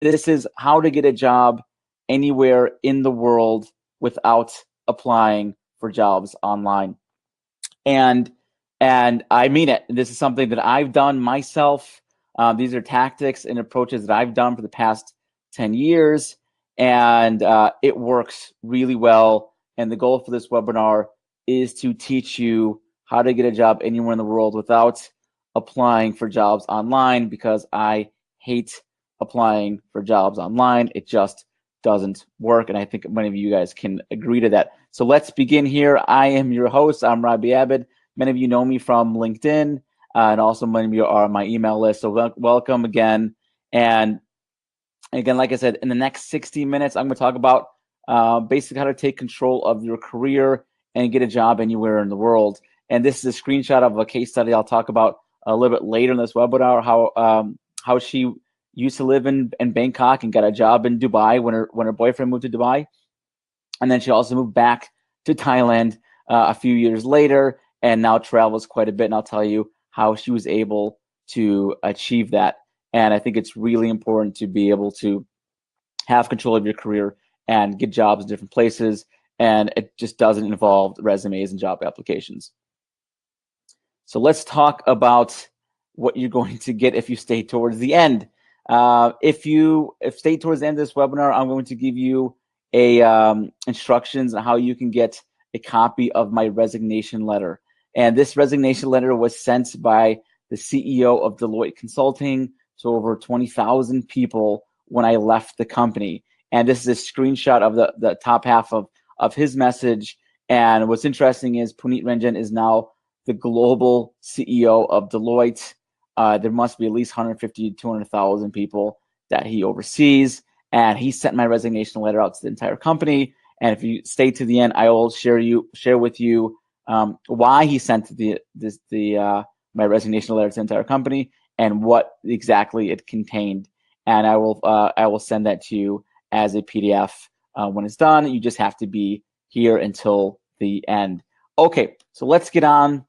This is how to get a job anywhere in the world without applying for jobs online. And and I mean it. This is something that I've done myself. These are tactics and approaches that I've done for the past 10 years, and it works really well. And the goal for this webinar is to teach you how to get a job anywhere in the world without applying for jobs online, because I hate applying for jobs online. It just doesn't work, and I think many of you guys can agree to that. So let's begin here. I am your host. I'm Robbie Abed. Many of you know me from LinkedIn, and also many of you are on my email list. So welcome again. And again, like I said, in the next 60 minutes, I'm going to talk about basically how to take control of your career and get a job anywhere in the world. And this is a screenshot of a case study I'll talk about a little bit later in this webinar, how she used to live in Bangkok and got a job in Dubai when her boyfriend moved to Dubai. And then she also moved back to Thailand a few years later and now travels quite a bit. And I'll tell you how she was able to achieve that. And I think it's really important to be able to have control of your career and get jobs in different places. And it just doesn't involve resumes and job applications. So let's talk about what you're going to get if you stay towards the end. If stay towards the end of this webinar, I'm going to give you instructions on how you can get a copy of my resignation letter. And this resignation letter was sent by the CEO of Deloitte Consulting to over 20,000 people when I left the company. And this is a screenshot of the top half of his message. And what's interesting is Puneet Ranjan is now the global CEO of Deloitte. There must be at least 150 to 200,000 people that he oversees. And he sent my resignation letter out to the entire company. And if you stay to the end, I will share with you why he sent my resignation letter to the entire company and what exactly it contained. And I will send that to you as a PDF when it's done. You just have to be here until the end. Okay, so let's get on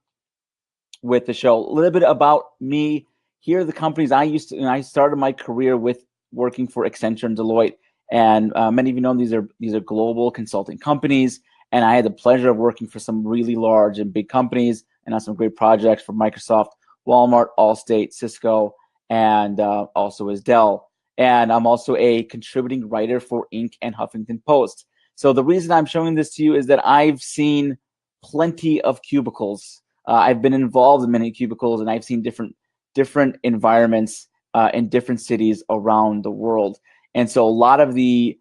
with the show. A little bit about me. Here are the companies I started my career with, working for Accenture and Deloitte. And many of you know these are global consulting companies. And I had the pleasure of working for some really large and big companies and on some great projects for Microsoft, Walmart, Allstate, Cisco, and also as Dell. And I'm also a contributing writer for Inc. and Huffington Post. So the reason I'm showing this to you is that I've seen plenty of cubicles. I've been involved in many cubicles, and I've seen different environments in different cities around the world. And so a lot of the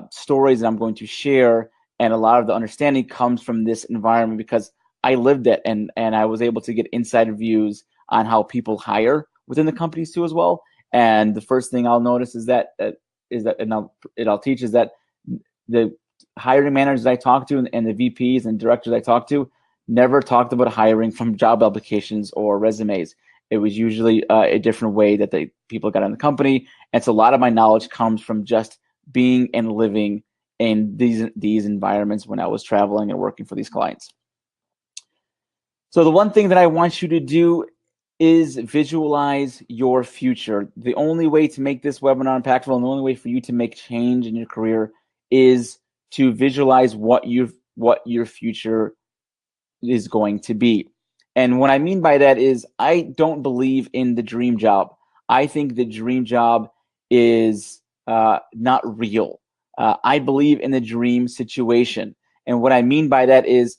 stories that I'm going to share and a lot of the understanding comes from this environment because I lived it, and I was able to get insider views on how people hire within the companies too as well. And the first thing I'll notice is that I'll teach is that the hiring managers I talk to and the VPs and directors I talk to never talked about hiring from job applications or resumes. It was usually a different way that people got in the company. And so a lot of my knowledge comes from just being and living in these environments when I was traveling and working for these clients. So the one thing that I want you to do is visualize your future. The only way to make this webinar impactful and the only way for you to make change in your career is to visualize what your future is going to be. And what I mean by that is I don't believe in the dream job. I think the dream job is not real. I believe in the dream situation. And what I mean by that is,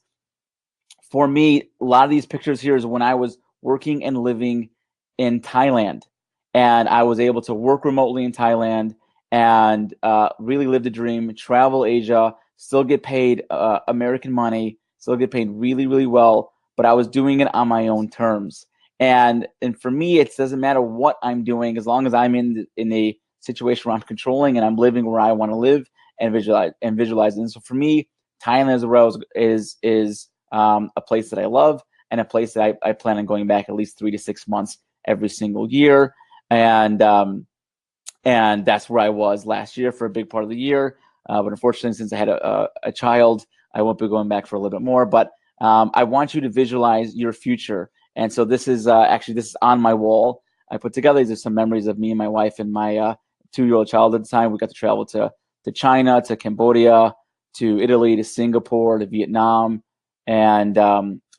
for me, a lot of these pictures here is when I was working and living in Thailand. And I was able to work remotely in Thailand and really live the dream, travel Asia, still get paid American money, still get paid really, really well, but I was doing it on my own terms. And for me, it doesn't matter what I'm doing as long as I'm in a situation where I'm controlling and I'm living where I want to live and visualize. And so for me, Thailand is a place that I love and a place that I plan on going back at least 3 to 6 months every single year. And that's where I was last year for a big part of the year. But unfortunately, since I had a child, I won't be going back for a little bit more. But I want you to visualize your future. And so this is on my wall. I put together, these are some memories of me and my wife and my 2-year-old child at the time. We got to travel to China, to Cambodia, to Italy, to Singapore, to Vietnam, and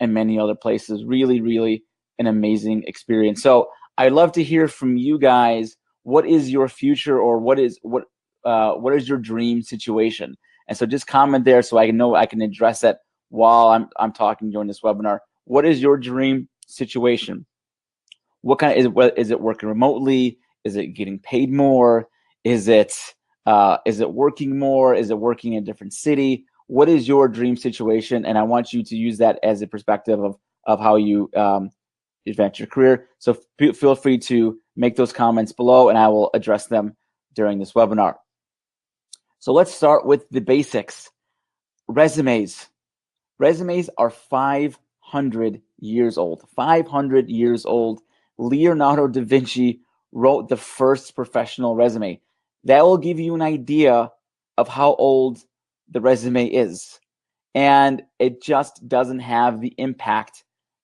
many other places. Really, really an amazing experience. So I'd love to hear from you guys. What is your future, or what is your dream situation? And so just comment there so I can know I can address that while I'm talking during this webinar. What is your dream situation? What kind of, is it working remotely? Is it getting paid more? Is it working more? Is it working in a different city? What is your dream situation? And I want you to use that as a perspective of how you advance your career. So feel free to make those comments below, and I will address them during this webinar. So let's start with the basics. Resumes. Resumes are 500 years old. 500 years old. Leonardo da Vinci wrote the first professional resume. That will give you an idea of how old the resume is. And it just doesn't have the impact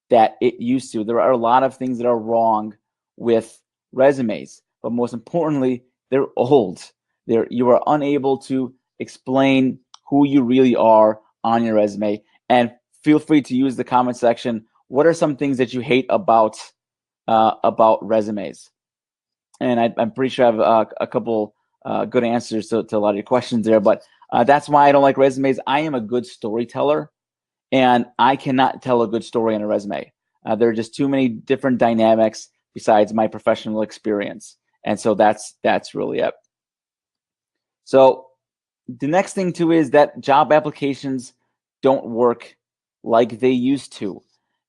that it used to. There are a lot of things that are wrong with resumes, but most importantly, they're old. You are unable to explain who you really are on your resume. And feel free to use the comment section. What are some things that you hate about resumes? And I'm pretty sure I have a couple good answers to a lot of your questions there. But that's why I don't like resumes. I am a good storyteller, and I cannot tell a good story on a resume. There are just too many different dynamics besides my professional experience. And so that's really it. So the next thing too is that job applications don't work like they used to.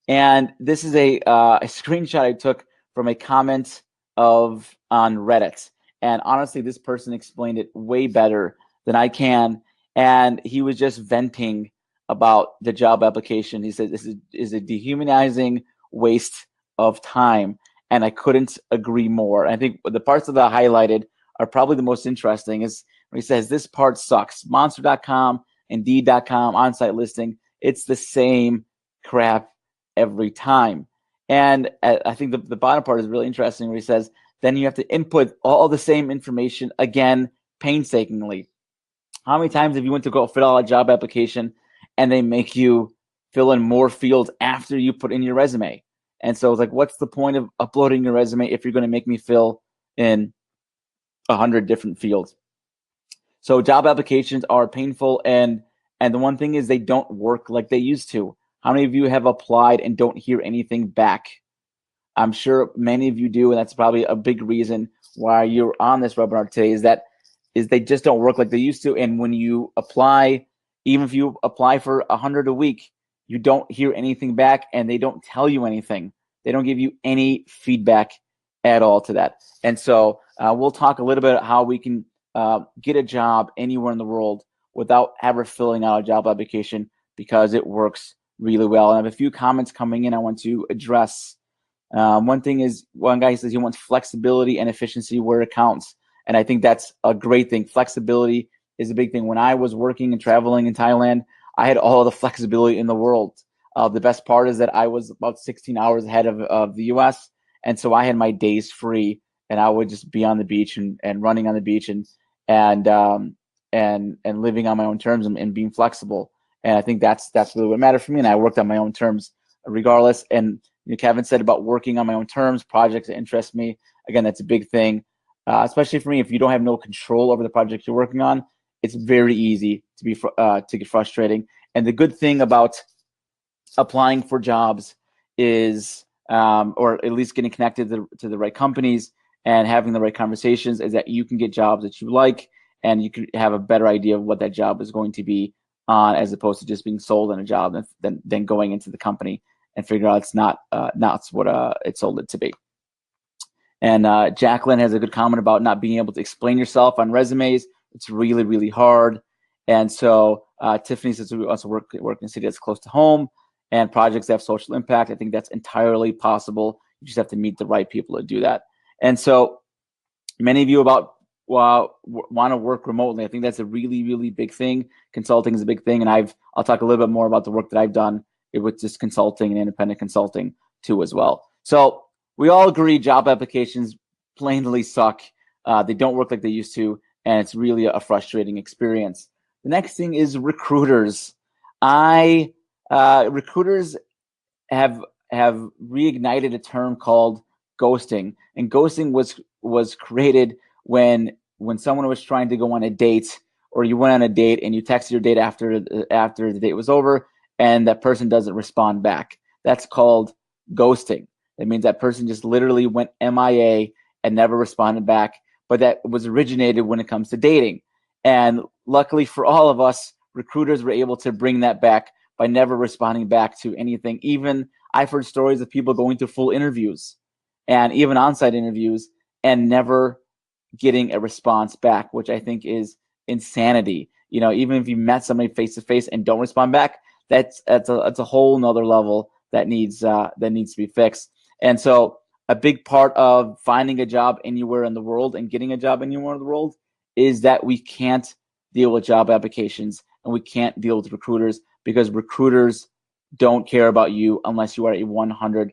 And this is a screenshot I took from a comment on Reddit. And honestly, this person explained it way better than I can. And he was just venting about the job application. He said this is a dehumanizing waste of time. And I couldn't agree more. I think the parts that I highlighted are probably the most interesting. Is when he says this part sucks. Monster.com, Indeed.com, on-site listing. It's the same crap every time. And I think the bottom part is really interesting where he says, then you have to input all the same information again, painstakingly. How many times have you went to go fill out a job application and they make you fill in more fields after you put in your resume? And so it's like, what's the point of uploading your resume if you're going to make me fill in 100 different fields? So job applications are painful, and the one thing is they don't work like they used to. How many of you have applied and don't hear anything back? I'm sure many of you do, and that's probably a big reason why you're on this webinar today, is they just don't work like they used to. And when you apply, even if you apply for 100 a week, you don't hear anything back, and they don't tell you anything. They don't give you any feedback at all to that. And so we'll talk a little bit about how we can get a job anywhere in the world without ever filling out a job application, because it works really well. And I have a few comments coming in I want to address. One thing is, one guy says he wants flexibility and efficiency where it counts. And I think that's a great thing. Flexibility is a big thing. When I was working and traveling in Thailand, I had all the flexibility in the world. The best part is that I was about 16 hours ahead of the US. And so I had my days free, and I would just be on the beach and running on the beach and living on my own terms and being flexible. And I think that's really what mattered for me. And I worked on my own terms regardless. And Kevin said about working on my own terms, projects that interest me. Again, that's a big thing, especially for me. If you don't have no control over the project you're working on, it's very easy to get frustrating. And the good thing about applying for jobs is, or at least getting connected to the right companies and having the right conversations, is that you can get jobs that you like, and you can have a better idea of what that job is going to be on, as opposed to just being sold on a job and then going into the company and figure out it's not what it sold it to be. And Jacqueline has a good comment about not being able to explain yourself on resumes. It's really, really hard. And so Tiffany says we also work in a city that's close to home and projects that have social impact. I think that's entirely possible. You just have to meet the right people to do that. And so many of you want to work remotely. I think that's a really, really big thing. Consulting is a big thing. And I'll talk a little bit more about the work that I've done with just consulting and independent consulting too as well. So we all agree job applications plainly suck. They don't work like they used to, and it's really a frustrating experience. The next thing is recruiters. Recruiters have reignited a term called ghosting, and ghosting was created when someone was trying to go on a date, or you went on a date and you texted your date after the date was over, and that person doesn't respond back. That's called ghosting. It means that person just literally went MIA and never responded back. But that was originated when it comes to dating. And luckily for all of us, recruiters were able to bring that back by never responding back to anything. Even I've heard stories of people going to full interviews and even on-site interviews and never getting a response back, which I think is insanity. Even if you met somebody face to face and don't respond back, that's a whole nother level that needs to be fixed. And so a big part of finding a job anywhere in the world and getting a job anywhere in the world is that we can't deal with job applications and we can't deal with recruiters, because recruiters don't care about you unless you are a 100%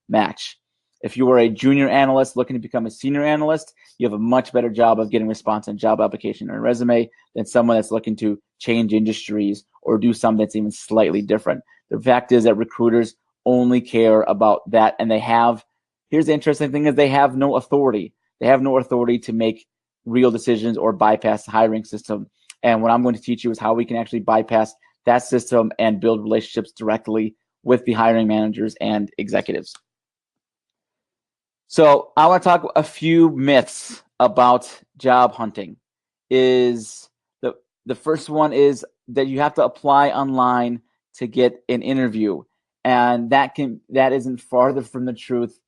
match. If you are a junior analyst looking to become a senior analyst, you have a much better job of getting response on job application or resume than someone that's looking to change industries or do something that's even slightly different. The fact is that recruiters only care about that, and here's the interesting thing, is they have no authority. They have no authority to make real decisions or bypass the hiring system. And what I'm going to teach you is how we can actually bypass that system and build relationships directly with the hiring managers and executives. So I want to talk a few myths about job hunting. The first one is that you have to apply online to get an interview, and that isn't farther from the truth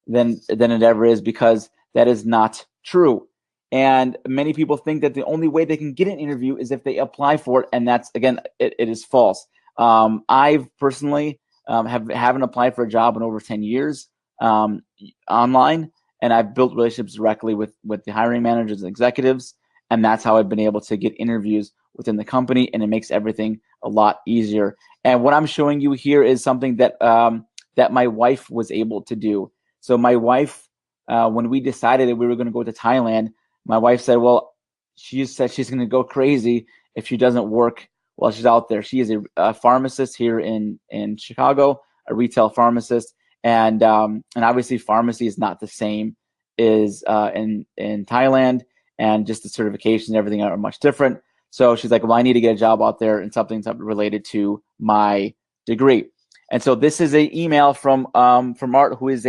than it ever is, because that is not true. And many people think that the only way they can get an interview is if they apply for it, and that's, again, it is false. I've personally haven't applied for a job in over 10 years online, and I've built relationships directly with the hiring managers and executives, and that's how I've been able to get interviews within the company, and it makes everything a lot easier. And what I'm showing you here is something that my wife was able to do. So my wife, when we decided that we were going to go to Thailand, my wife said, well, she said she's going to go crazy if she doesn't work while she's out there. She is a pharmacist here in Chicago, a retail pharmacist. And obviously pharmacy is not the same as in Thailand, and just the certifications and everything are much different. So she's like, well, I need to get a job out there and something related to my degree. And so this is an email from Art, who is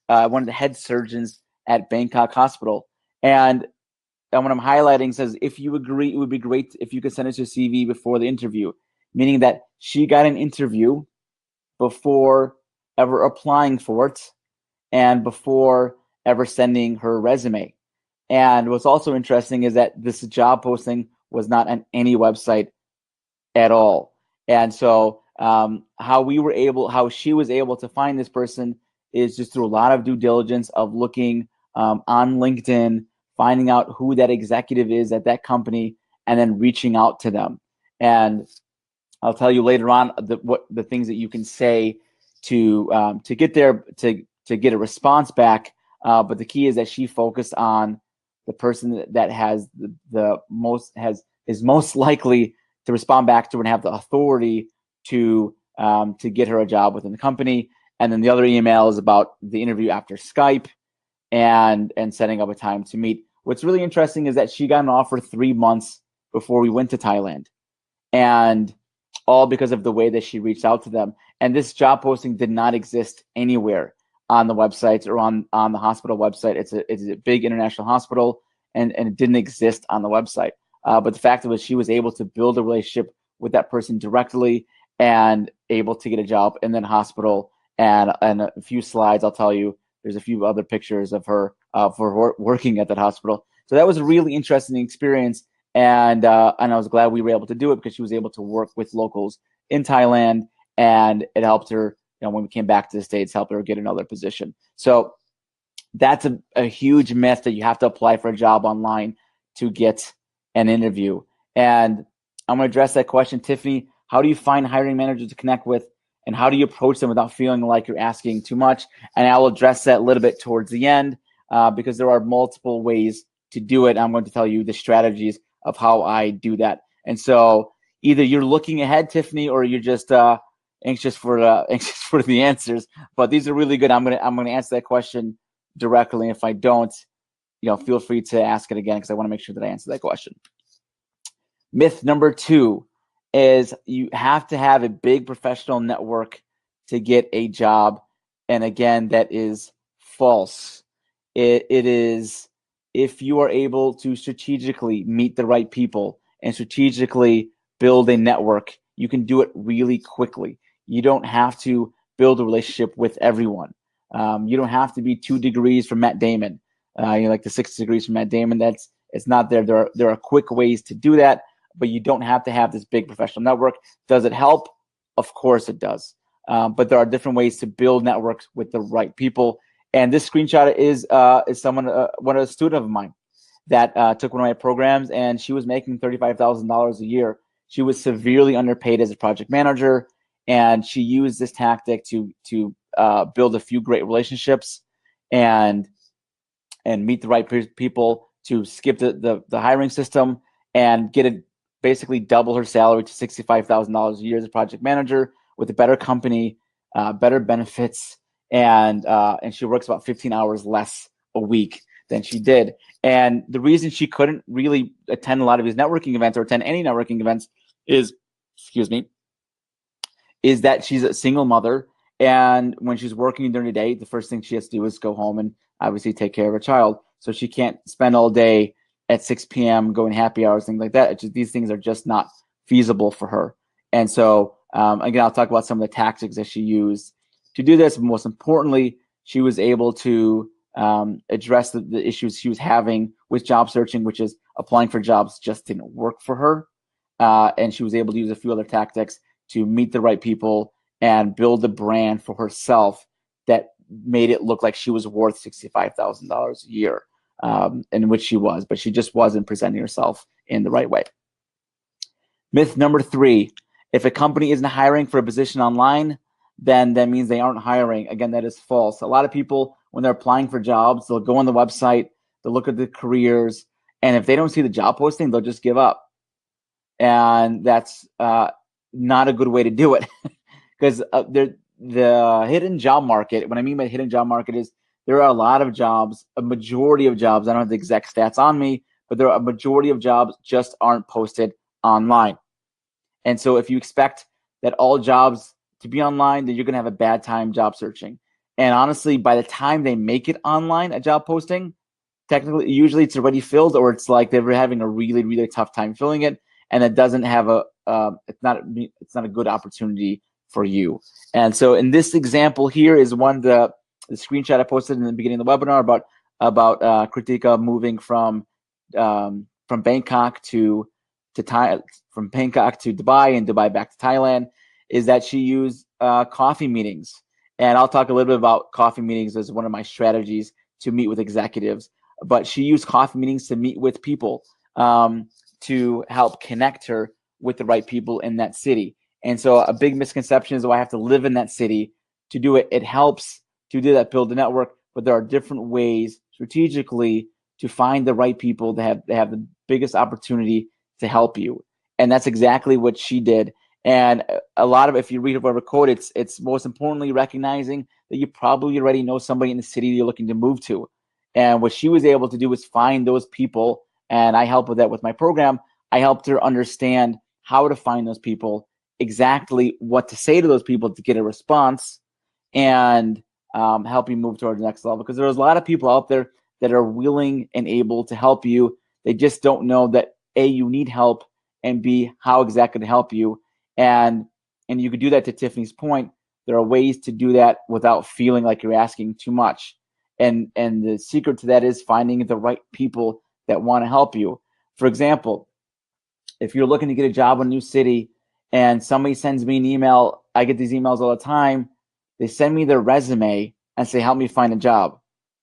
one of the head surgeons at Bangkok Hospital. And what I'm highlighting says, if you agree, it would be great if you could send us your CV before the interview, meaning that she got an interview before ever applying for it and before ever sending her resume. And what's also interesting is that this job posting was not on any website at all. And so how she was able to find this person is just through a lot of due diligence of looking on LinkedIn, finding out who that executive is at that company, and then reaching out to them. And I'll tell you later on the things that you can say to get there to get a response back. But the key is that she focused on the person that has is most likely to respond back to her and have the authority to get her a job within the company. And then the other email is about the interview after Skype and setting up a time to meet. What's really interesting is that she got an offer 3 months before we went to Thailand, and all because of the way that she reached out to them. And this job posting did not exist anywhere on the websites or on the hospital website. It's a big international hospital, and it didn't exist on the website. But the fact was, she was able to build a relationship with that person directly and able to get a job in that hospital. And a few slides, I'll tell you, there's a few other pictures of her for working at that hospital. So that was a really interesting experience. And I was glad we were able to do it, because she was able to work with locals in Thailand, and it helped her, when we came back to the States, helped her get another position. So that's a huge myth, that you have to apply for a job online to get an interview. And I'm going to address that question. Tiffany, how do you find hiring managers to connect with, and how do you approach them without feeling like you're asking too much? And I will address that a little bit towards the end, because there are multiple ways to do it. I'm going to tell you the strategies of how I do that. And so either you're looking ahead, Tiffany, or you're just anxious for the answers. But these are really good. I'm gonna answer that question directly. And if I don't, feel free to ask it again because I want to make sure that I answer that question. Myth number 2 is you have to have a big professional network to get a job. And again, that is false. It is, if you are able to strategically meet the right people and strategically build a network, you can do it really quickly. You don't have to build a relationship with everyone. You don't have to be 2 degrees from Matt Damon. Like the 6 degrees from Matt Damon. It's not there. There are quick ways to do that, but you don't have to have this big professional network. Does it help? Of course it does. But there are different ways to build networks with the right people. And this screenshot is someone, one of a student of mine that took one of my programs, and she was making $35,000 a year. She was severely underpaid as a project manager, and she used this tactic to build a few great relationships and meet the right people, to skip the hiring system and get it, basically double her salary to $65,000 a year as a project manager with a better company, better benefits, and she works about 15 hours less a week than she did. And the reason she couldn't really attend a lot of these networking events or attend any networking events is that she's a single mother. And when she's working during the day, the first thing she has to do is go home and obviously take care of her child. So she can't spend all day at 6 p.m. going happy hours, things like that. These things are just not feasible for her. And so, again, I'll talk about some of the tactics that she used to do this. But most importantly, she was able to address the issues she was having with job searching, which is applying for jobs just didn't work for her. And she was able to use a few other tactics to meet the right people and build a brand for herself that made it look like she was worth $65,000 a year, in which she was, but she just wasn't presenting herself in the right way. Myth number 3, if a company isn't hiring for a position online, then that means they aren't hiring. Again, that is false. A lot of people, when they're applying for jobs, they'll go on the website, they'll look at the careers, and if they don't see the job posting, they'll just give up. And that's not a good way to do it, because the hidden job market, what I mean by hidden job market is there are a lot of jobs, a majority of jobs, I don't have the exact stats on me, but there are a majority of jobs just aren't posted online. And so if you expect that all jobs to be online, then you're going to have a bad time job searching. And honestly, by the time they make it online, a job posting, technically, usually it's already filled, or it's like they're having a really, really tough time filling it, and it doesn't have it's not a good opportunity for you. And so in this example here is one the screenshot I posted in the beginning of the webinar about Kritika moving from Bangkok to from Bangkok to Dubai and Dubai back to Thailand, is that she used coffee meetings. And I'll talk a little bit about coffee meetings as one of my strategies to meet with executives. But she used coffee meetings to meet with people to help connect her with the right people in that city. And so a big misconception is, I have to live in that city to do it. It helps to do that, build a network, but there are different ways strategically to find the right people that have the biggest opportunity to help you. And that's exactly what she did. And a lot of, if you read her quote, it's most importantly recognizing that you probably already know somebody in the city you're looking to move to. And what she was able to do was find those people. And I help with that with my program. I helped her understand how to find those people, exactly what to say to those people to get a response, and help you move towards the next level. Because there's a lot of people out there that are willing and able to help you. They just don't know that A, you need help, and B, how exactly to help you. And you could do that, to Tiffany's point. There are ways to do that without feeling like you're asking too much. And the secret to that is finding the right people that want to help you. For example, if you're looking to get a job in a new city and somebody sends me an email, I get these emails all the time. They send me their resume and say, help me find a job.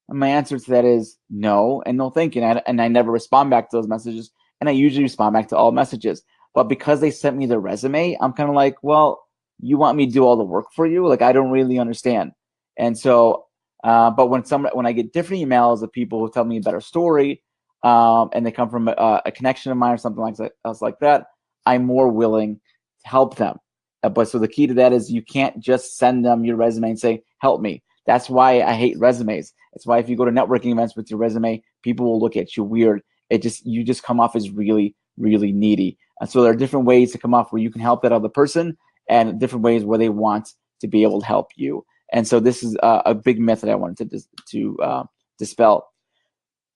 And my answer to that is no and no thank you. And I never respond back to those messages. And I usually respond back to all messages. But because they sent me their resume, I'm kind of like, well, you want me to do all the work for you? Like, I don't really understand. And so, but when I get different emails of people who tell me a better story, and they come from a connection of mine or something else like that, I'm more willing to help them. But so the key to that is you can't just send them your resume and say, help me. That's why I hate resumes. It's why if you go to networking events with your resume, people will look at you weird. You just come off as really, really needy. And so there are different ways to come off where you can help that other person, and different ways where they want to be able to help you. And so this is a big myth that I wanted to dispel.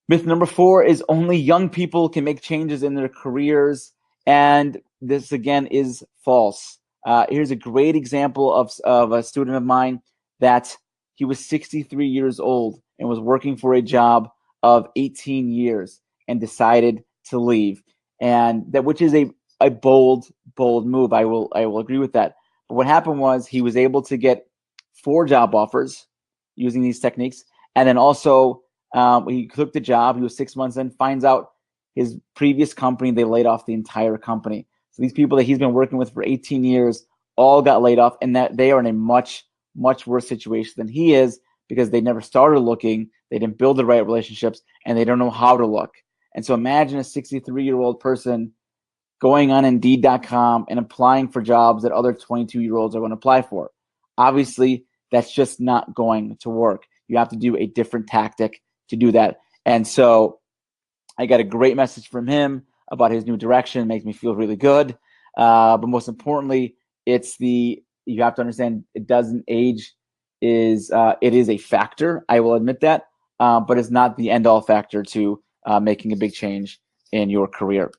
Myth number 4 is only young people can make changes in their careers. And this, again, is false. Here's a great example of a student of mine that he was 63 years old and was working for a job of 18 years and decided to leave. And that, which is a bold move. I will agree with that. But what happened was he was able to get 4 job offers using these techniques. And then also he took the job. He was 6 months in, finds out his previous company, they laid off the entire company. So these people that he's been working with for 18 years all got laid off, and that they are in a much, much worse situation than he is, because they never started looking, they didn't build the right relationships, and they don't know how to look. And so imagine a 63-year-old person going on Indeed.com and applying for jobs that other 22-year-olds are going to apply for. Obviously, that's just not going to work. You have to do a different tactic to do that. And so I got a great message from him about his new direction. It makes me feel really good. But most importantly, you have to understand it doesn't age it is a factor. I will admit that, but it's not the end all factor to making a big change in your career.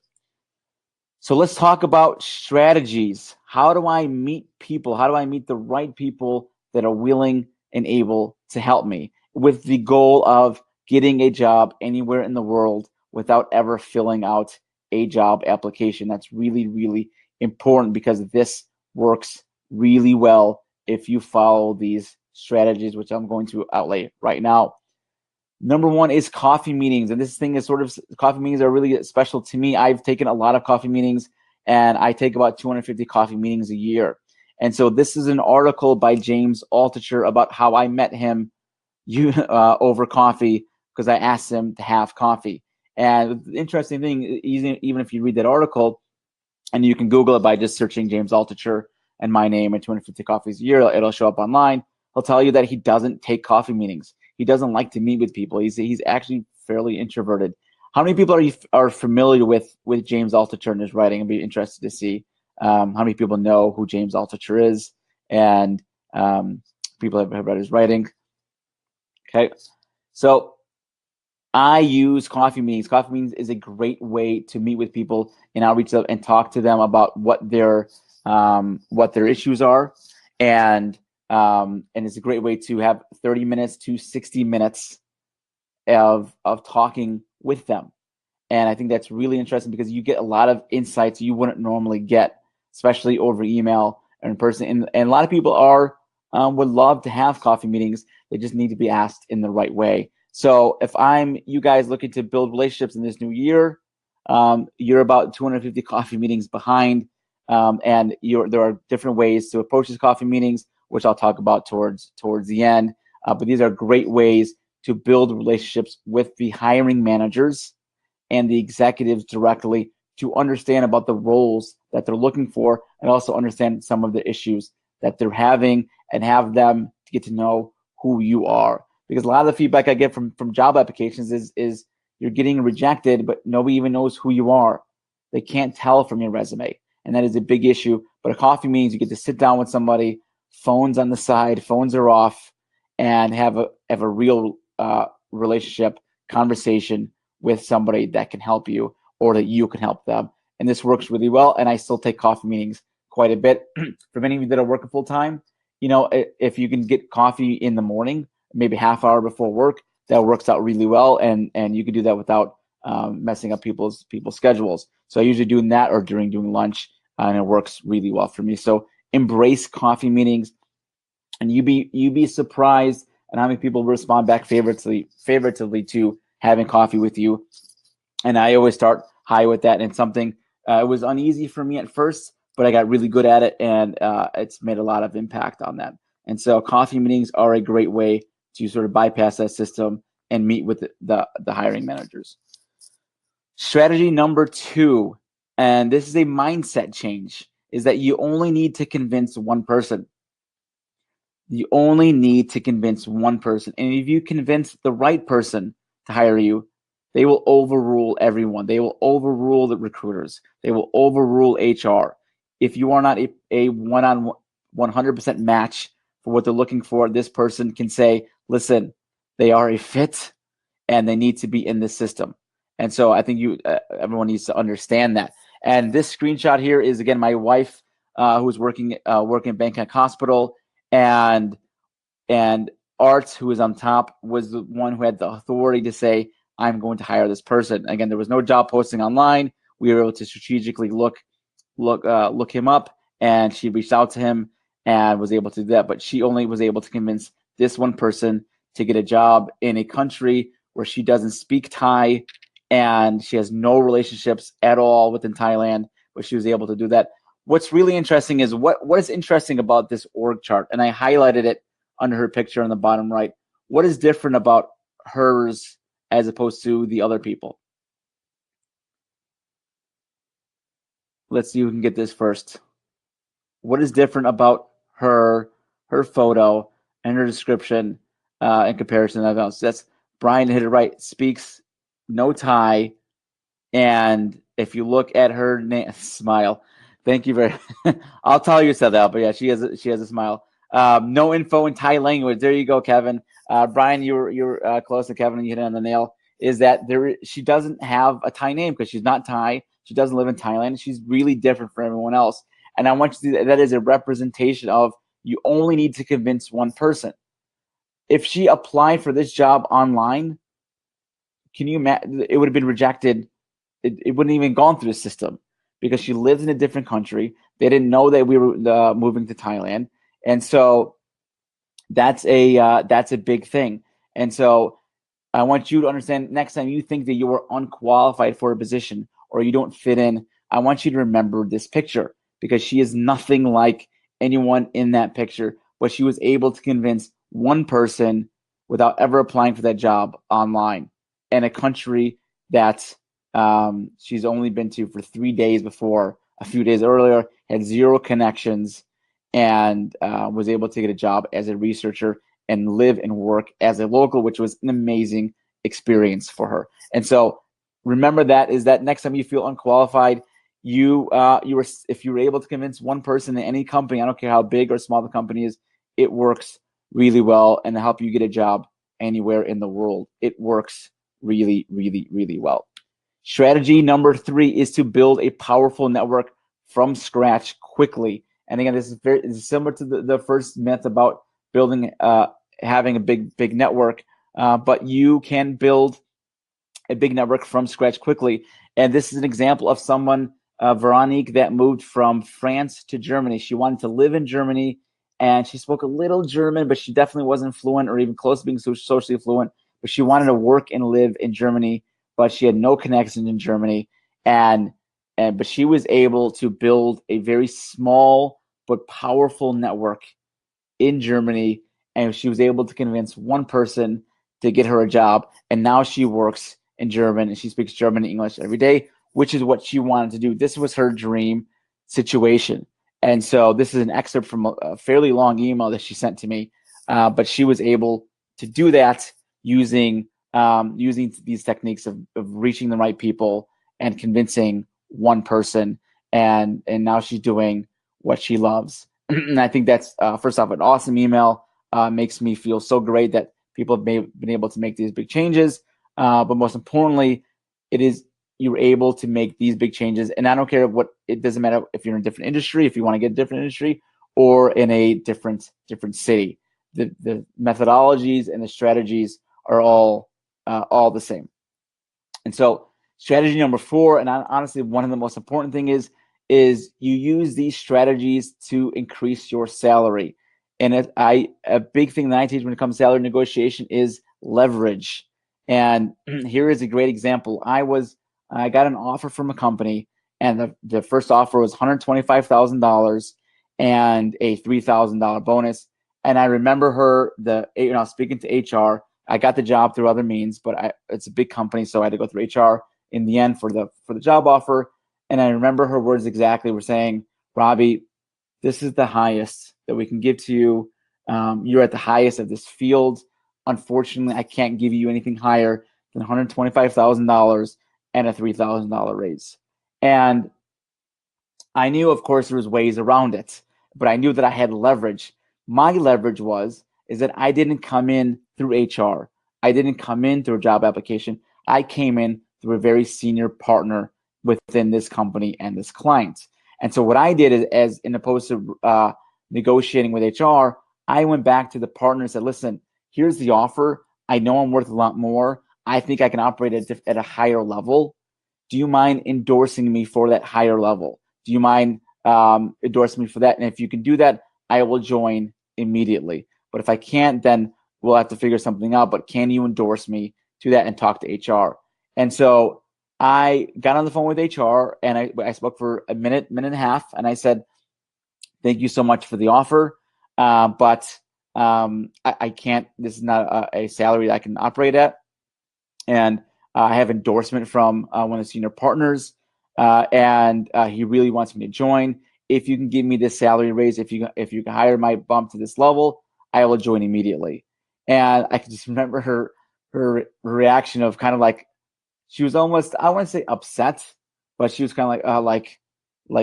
So let's talk about strategies. How do I meet people? How do I meet the right people that are willing and able to help me, with the goal of getting a job anywhere in the world without ever filling out a job application? That's really, really important, because this works really well if you follow these strategies, which I'm going to outlay right now. Number 1 is coffee meetings. And this thing is coffee meetings are really special to me. I've taken a lot of coffee meetings, and I take about 250 coffee meetings a year. And so this is an article by James Altucher about how I met him over coffee, because I asked him to have coffee. And the interesting thing, even if you read that article, and you can Google it by just searching James Altucher and my name and 250 coffees a year, it'll show up online. He'll tell you that he doesn't take coffee meetings. He doesn't like to meet with people. He's actually fairly introverted. How many people are familiar with James Altucher and his writing? I'd be interested to see how many people know who James Altucher is, and people have read his writing. Okay, so I use coffee meetings. Coffee meetings is a great way to meet with people and outreach them and talk to them about what their issues are, and it's a great way to have 30 minutes to 60 minutes of talking with them. And I think that's really interesting, because you get a lot of insights you wouldn't normally get, especially over email or in person. And a lot of people would love to have coffee meetings. They just need to be asked in the right way. So if I'm you guys looking to build relationships in this new year, you're about 250 coffee meetings behind, and there are different ways to approach these coffee meetings, which I'll talk about towards the end. But these are great ways to build relationships with the hiring managers and the executives directly, to understand about the roles that they're looking for, and also understand some of the issues that they're having, and have them to get to know who you are. Because a lot of the feedback I get from job applications is you're getting rejected, but nobody even knows who you are. They can't tell from your resume, and that is a big issue. But a coffee means you get to sit down with somebody, phones on the side, phones are off, and have a real relationship conversation with somebody that can help you, or that you can help them. And this works really well. And I still take coffee meetings quite a bit. For many of you that are working full time, if you can get coffee in the morning, maybe half hour before work, that works out really well. And you can do that without messing up people's schedules. So I usually do that or doing lunch, and it works really well for me. So embrace coffee meetings, and you be surprised at how many people respond back favorably to having coffee with you. And I always start high with that. And something it was uneasy for me at first, but I got really good at it, and it's made a lot of impact on that. And so coffee meetings are a great way to sort of bypass that system and meet with the hiring managers. Strategy number 2, and this is a mindset change, is that you only need to convince one person. You only need to convince one person. And if you convince the right person to hire you, they will overrule everyone. They will overrule the recruiters. They will overrule HR. If you are not a one-on-one 100% match for what they're looking for, this person can say, listen, they are a fit and they need to be in this system. And so I think everyone needs to understand that. And this screenshot here is, again, my wife, who's working at Bangkok Hospital, and Art, who was on top, was the one who had the authority to say, I'm going to hire this person. Again, there was no job posting online. We were able to strategically look him up, and she reached out to him and was able to do that. But she only was able to convince this one person to get a job in a country where she doesn't speak Thai and she has no relationships at all within Thailand, but she was able to do that. What's really interesting is what is interesting about this org chart, and I highlighted it under her picture on the bottom right. What is different about hers as opposed to the other people? Let's see who can get this first. What is different about her photo and her description in comparison to everyone else? That's Brian hit it right. Speaks no Thai, and if you look at her name, smile. Thank you very. I'll tell you said that, but yeah, she has a smile. No info in Thai language. There you go, Kevin. Brian, you're close to Kevin, and you hit it on the nail. Is that she doesn't have a Thai name because she's not Thai. She doesn't live in Thailand. She's really different from everyone else. And I want you to see that is a representation of you only need to convince one person. If she applied for this job online, can you imagine? It would have been rejected. It wouldn't even gone through the system because she lives in a different country. They didn't know that we were moving to Thailand, and so that's a big thing. And so I want you to understand, next time you think that you are unqualified for a position or you don't fit in, I want you to remember this picture, because she is nothing like anyone in that picture, but she was able to convince one person without ever applying for that job online in a country that she's only been to for 3 days before, a few days earlier, had zero connections, and was able to get a job as a researcher and live and work as a local, which was an amazing experience for her. And so remember that, is that next time you feel unqualified, if you were able to convince one person in any company, I don't care how big or small the company is, it works really well, and to help you get a job anywhere in the world, it works really, really, really well. Strategy number 3 is to build a powerful network from scratch quickly. And again, this is similar to the first myth about building, having a big network, but you can build a big network from scratch quickly. And this is an example of someone, Veronique, that moved from France to Germany. She wanted to live in Germany, and she spoke a little German, but she definitely wasn't fluent or even close to being socially fluent. But she wanted to work and live in Germany, but she had no connections in Germany. But she was able to build a very small but powerful network in Germany, and she was able to convince one person to get her a job. And now she works in German, and she speaks German and English every day, which is what she wanted to do. This was her dream situation. And so this is an excerpt from a fairly long email that she sent to me, but she was able to do that using these techniques of reaching the right people and convincing one person, and now she's doing what she loves. And I think that's, first off, an awesome email. Makes me feel so great that people have been able to make these big changes. But most importantly, you're able to make these big changes. And I don't care it doesn't matter if you're in a different industry, if you want to get a different industry, or in a different city. The methodologies and the strategies are all the same. And so strategy number 4, and honestly, one of the most important thing is you use these strategies to increase your salary. And a big thing that I teach when it comes to salary negotiation is leverage. And here is a great example. I got an offer from a company, and the first offer was $125,000 and a $3,000 bonus. And I remember speaking to HR. I got the job through other means, but it's a big company, so I had to go through HR. in the end for the job offer. And I remember her words exactly were saying, Robbie, this is the highest that we can give to you. You're at the highest of this field. Unfortunately, I can't give you anything higher than $125,000 and a $3,000 raise. And I knew, of course, there was ways around it, but I knew that I had leverage. My leverage is that I didn't come in through HR. I didn't come in through a job application. I came in through a very senior partner within this company and this client. And so what I did is, as in opposed to negotiating with HR, I went back to the partner and said, listen, here's the offer. I know I'm worth a lot more. I think I can operate at a higher level. Do you mind endorsing me for that higher level? Do you mind endorsing me for that? And if you can do that, I will join immediately. But if I can't, then we'll have to figure something out. But can you endorse me to that and talk to HR? And so I got on the phone with HR and I spoke for a minute and a half. And I said, thank you so much for the offer. But I can't, this is not a salary that I can operate at. And I have endorsement from one of the senior partners. And he really wants me to join. If you can give me this salary raise, if you can hire my bump to this level, I will join immediately. And I can just remember her reaction of kind of like, she was almost, I wouldn't say upset, but she was kind of like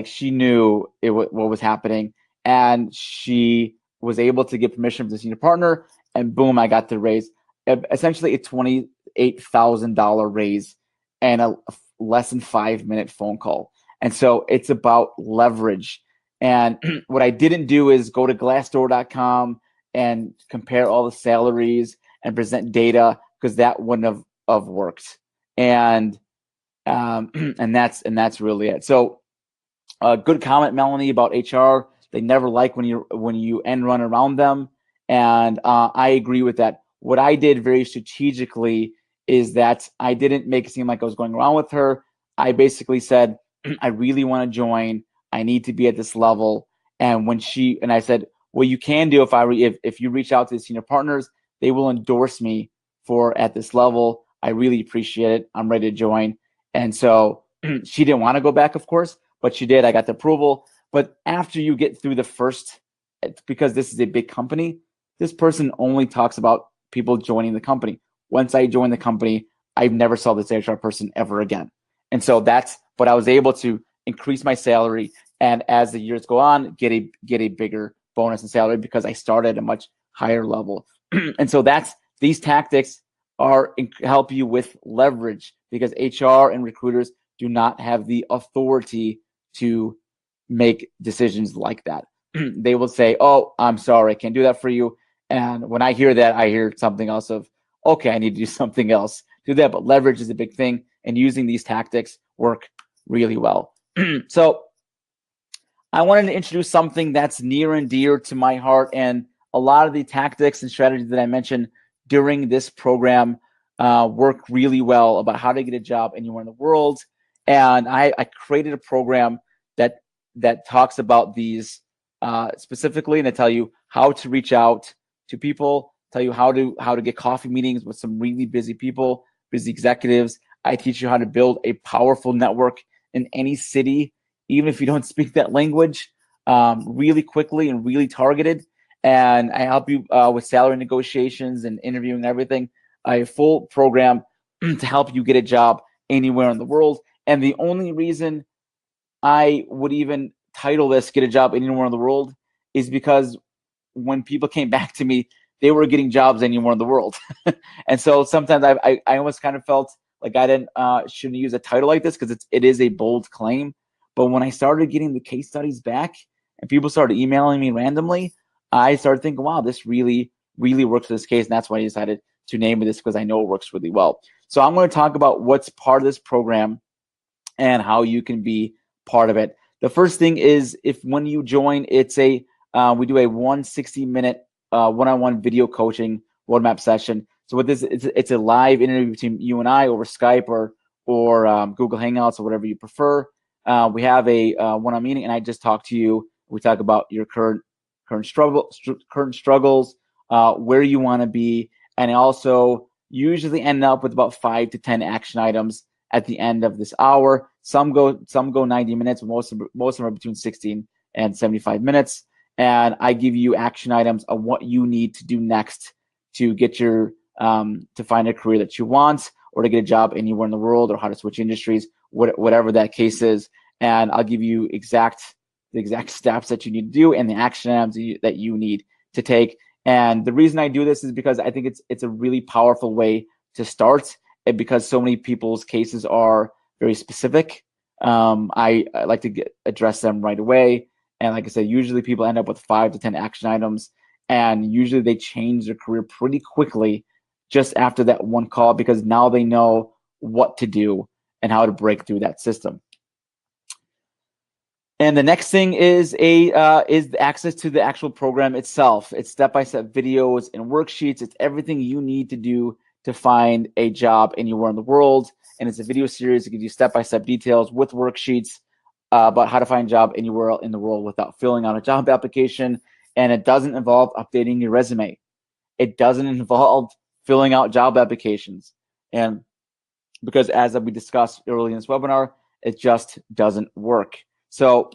she knew what was happening, and she was able to get permission from the senior partner, and boom, I got the raise. Essentially a $28,000 raise and a less than 5-minute phone call. And so it's about leverage. And what I didn't do is go to Glassdoor.com and compare all the salaries and present data, because that wouldn't have worked. And that's really it. So good comment, Melanie, about HR. They never like when you end run around them. And I agree with that. What I did very strategically is that I didn't make it seem like I was going around with her. I basically said, I really want to join. I need to be at this level. And I said, what you can do if you reach out to the senior partners, they will endorse me for at this level. I really appreciate it. I'm ready to join. And so she didn't want to go back, of course, but she did. I got the approval. But after you get through the first, because this is a big company, this person only talks about people joining the company. Once I joined the company, I never saw this HR person ever again. And so but I was able to increase my salary, and as the years go on, get a bigger bonus in salary because I started at a much higher level. And so these tactics help you with leverage, because HR and recruiters do not have the authority to make decisions like that. They will say, oh, I'm sorry, I can't do that for you. And when I hear that, I hear something else of, okay, I need to do something else. Do that. But leverage is a big thing, and using these tactics work really well. So I wanted to introduce something that's near and dear to my heart, and a lot of the tactics and strategies that I mentioned during this program work really well about how to get a job anywhere in the world. And I created a program that talks about these specifically, and I tell you how to reach out to people, tell you how to get coffee meetings with some really busy people, busy executives. I teach you how to build a powerful network in any city, even if you don't speak that language, really quickly and really targeted. And I help you with salary negotiations and interviewing and everything. I have a full program to help you get a job anywhere in the world. And the only reason I would even title this "Get a Job Anywhere in the World" is because when people came back to me, they were getting jobs anywhere in the world. And so sometimes I almost kind of felt like I shouldn't use a title like this, because it is a bold claim. But when I started getting the case studies back and people started emailing me randomly, I started thinking, wow, this really, really works for this case. And that's why I decided to name it this, because I know it works really well. So I'm going to talk about what's part of this program and how you can be part of it. The first thing is, when you join, it's we do a 160-minute one-on-one video coaching roadmap session. So what this it's a live interview between you and I over Skype or Google Hangouts or whatever you prefer. We have a one-on-one meeting, and I just talk to you. We talk about your current struggles, where you want to be, and I also usually end up with about 5 to 10 action items at the end of this hour. Some go 90 minutes. Most of them are between 16 and 75 minutes. And I give you action items on what you need to do next to get your to find a career that you want, or to get a job anywhere in the world, or how to switch industries, whatever that case is. And I'll give you the exact steps that you need to do and the action items that you need to take. And the reason I do this is because I think it's a really powerful way to start, and because so many people's cases are very specific. I like to address them right away. And like I said, usually people end up with 5 to 10 action items, and usually they change their career pretty quickly just after that one call, because now they know what to do and how to break through that system. And the next thing is access to the actual program itself. It's step-by-step videos and worksheets. It's everything you need to do to find a job anywhere in the world. And it's a video series that gives you step-by-step details with worksheets about how to find a job anywhere in the world without filling out a job application. And it doesn't involve updating your resume. It doesn't involve filling out job applications. And because, as we discussed earlier in this webinar, it just doesn't work. So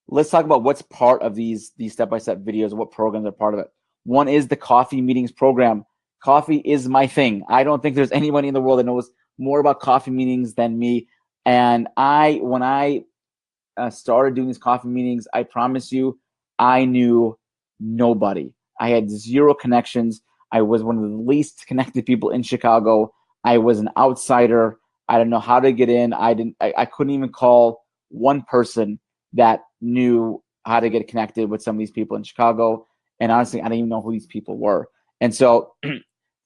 let's talk about what's part of these step-by-step videos, what programs are part of it. One is the Coffee Meetings program. Coffee is my thing. I don't think there's anybody in the world that knows more about coffee meetings than me. And when I started doing these coffee meetings, I promise you, I knew nobody. I had 0 connections. I was one of the least connected people in Chicago. I was an outsider. I didn't know how to get in. I couldn't even call one person that knew how to get connected with some of these people in Chicago. And honestly, I didn't even know who these people were. And so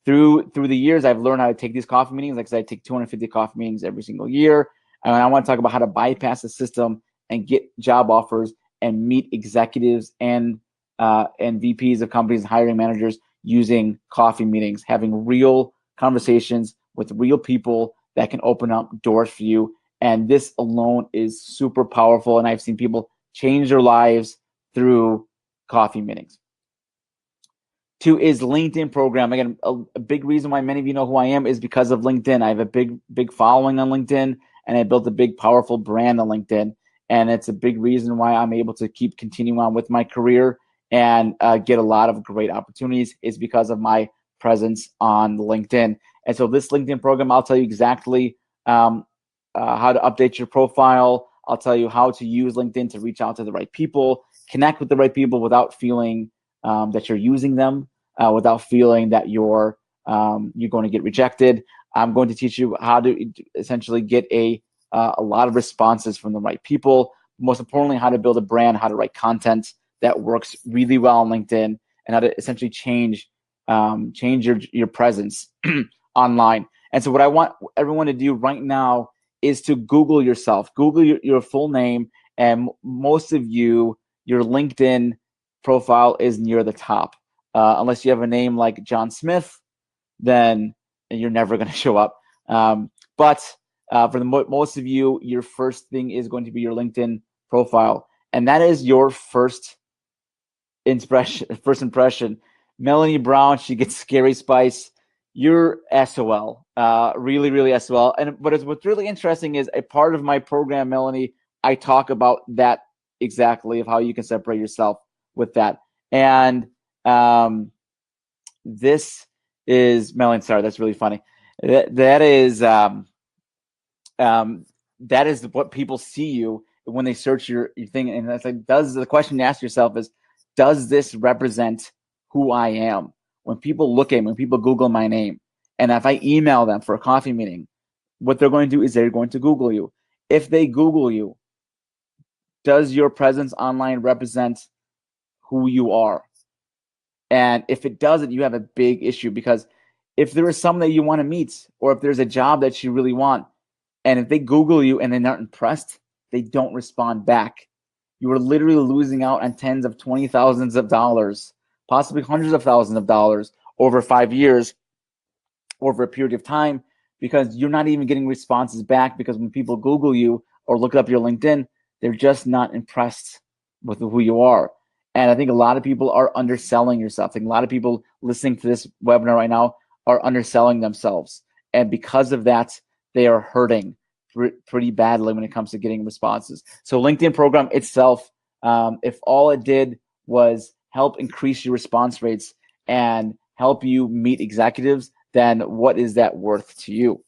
through the years, I've learned how to take these coffee meetings. Like I said, I take 250 coffee meetings every single year. And I want to talk about how to bypass the system and get job offers and meet executives and VPs of companies and hiring managers using coffee meetings, having real conversations with real people that can open up doors for you. And this alone is super powerful. And I've seen people change their lives through coffee meetings. 2 is LinkedIn program. Again, a big reason why many of you know who I am is because of LinkedIn. I have a big following on LinkedIn, and I built a big, powerful brand on LinkedIn. And it's a big reason why I'm able to keep continuing on with my career and get a lot of great opportunities, is because of my presence on LinkedIn. And so this LinkedIn program, I'll tell you exactly how to update your profile. I'll tell you how to use LinkedIn to reach out to the right people, connect with the right people without feeling that you're using them, without feeling that you're going to get rejected. I'm going to teach you how to essentially get a lot of responses from the right people. Most importantly, how to build a brand, how to write content that works really well on LinkedIn, and how to essentially change your presence online. And so what I want everyone to do right now is to Google yourself. Google your full name, and most of you, your LinkedIn profile is near the top. Unless you have a name like John Smith, then you're never going to show up. But for most of you, your first thing is going to be your LinkedIn profile, and that is your first impression. Melanie Brown, she gets Scary Spice. You're SOL, really, really SOL. But what's really interesting is a part of my program, Melanie, I talk about that exactly, of how you can separate yourself with that. And this is Melanie. Sorry, that's really funny. That is what people see you when they search your thing. And that's like, the question to ask yourself is, does this represent who I am? When people look at me, when people Google my name, and if I email them for a coffee meeting, what they're going to do is they're going to Google you. If they Google you, does your presence online represent who you are? And if it doesn't, you have a big issue, because if there is someone that you want to meet, or if there's a job that you really want, and if they Google you and they're not impressed, they don't respond back, you are literally losing out on tens of $20,000s of dollars, possibly hundreds of thousands of dollars over 5 years, over a period of time, because you're not even getting responses back. Because when people Google you or look up your LinkedIn, they're just not impressed with who you are. And I think a lot of people are underselling yourself. I think a lot of people listening to this webinar right now are underselling themselves. And because of that, they are hurting. pretty badly when it comes to getting responses. So LinkedIn program itself, if all it did was help increase your response rates and help you meet executives, then what is that worth to you?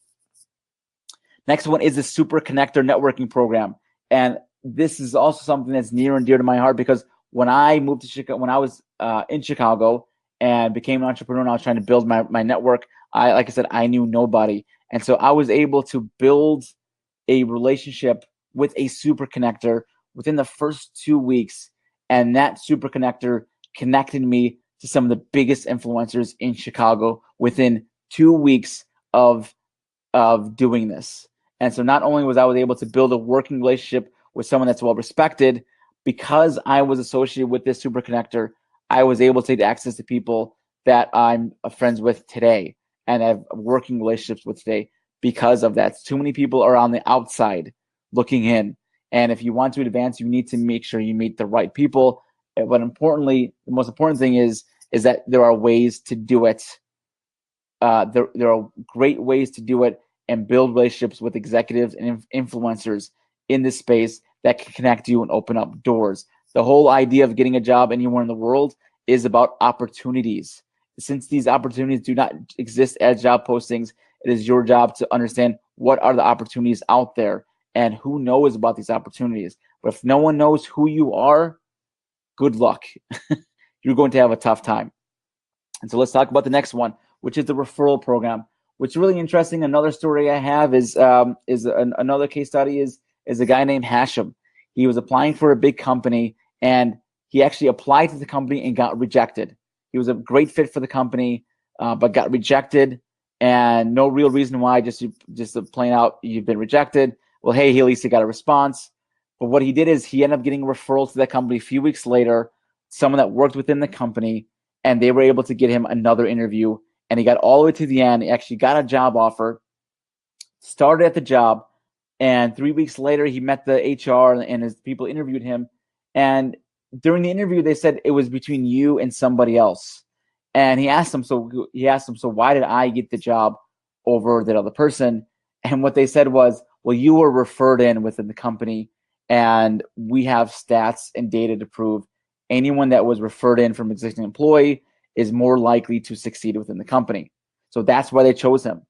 Next one is the Super Connector Networking Program. And this is also something that's near and dear to my heart because when I moved to Chicago, when I was in Chicago and became an entrepreneur and I was trying to build my network, like I said, I knew nobody. And so I was able to build a relationship with a super connector within the first 2 weeks. And that super connector connected me to some of the biggest influencers in Chicago within 2 weeks of doing this. And so not only was I able to build a working relationship with someone that's well respected, because I was associated with this super connector, I was able to get access to people that I'm friends with today and have working relationships with today because of that. Too many people are on the outside looking in. And if you want to advance, you need to make sure you meet the right people. But importantly, the most important thing is that there are ways to do it. There are great ways to do it and build relationships with executives and influencers in this space that can connect you and open up doors. The whole idea of getting a job anywhere in the world is about opportunities. Since these opportunities do not exist as job postings, it is your job to understand what are the opportunities out there and who knows about these opportunities. But if no one knows who you are, good luck. You're going to have a tough time. And so let's talk about the next one, which is the referral program. What's really interesting, another story I have is another case study is a guy named Hashem. He was applying for a big company, and he actually applied to the company and got rejected. He was a great fit for the company, but got rejected, and no real reason why, just plain out, you've been rejected. Well, hey, he at least got a response. But what he did is he ended up getting a referral to that company a few weeks later, someone that worked within the company, and they were able to get him another interview. And he got all the way to the end. He actually got a job offer, started at the job, and 3 weeks later, he met the HR and his people interviewed him. And during the interview, they said it was between you and somebody else. And he asked them, so why did I get the job over that other person? And what they said was, well, you were referred in within the company, and we have stats and data to prove anyone that was referred in from existing employee is more likely to succeed within the company. So that's why they chose him.